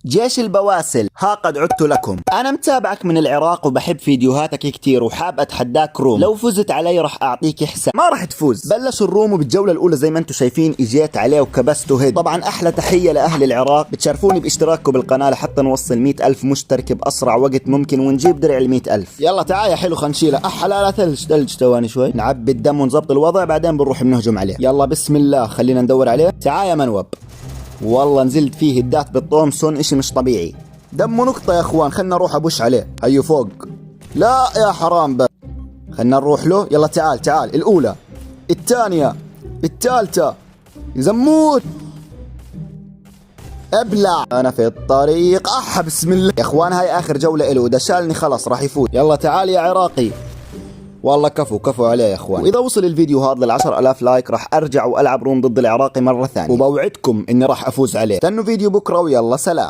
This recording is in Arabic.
جيش البواسل، ها قد عدت لكم. انا متابعك من العراق وبحب فيديوهاتك كتير وحاب اتحداك روم. لو فزت علي راح اعطيك حساب. ما راح تفوز. بلش الروم وبالجولة الاولى زي ما انتم شايفين اجيت عليه وكبسته هيد. طبعا احلى تحية لاهل العراق، بتشرفوني باشتراككم بالقناة لحتى نوصل 100,000 مشترك باسرع وقت ممكن ونجيب درع ال 100,000. يلا تعال يا حلو خلينا نشيله. لا ثلج ثواني شوي نعبي الدم ونظبط الوضع بعدين بنروح بنهجم عليه. يلا بسم الله خلينا ندور عليه. تعال يا منوب. والله نزلت فيه هدات بالطومسون اشي مش طبيعي. دمه نقطة يا اخوان، خلنا نروح ابش عليه. هيو فوق. لا يا حرام بس. خلنا نروح له. يلا تعال الاولى الثانية الثالثة زموت. ابلع انا في الطريق. بسم الله يا اخوان، هاي اخر جولة له، اذا شالني خلص راح يفوت. يلا تعال يا عراقي. والله كفو عليه يا اخوان. واذا وصل الفيديو هذا ل10,000 لايك راح ارجع والعب روم ضد العراقي مرة ثانية، وبوعدكم اني راح افوز عليه. استنوا فيديو بكرة ويلا سلام.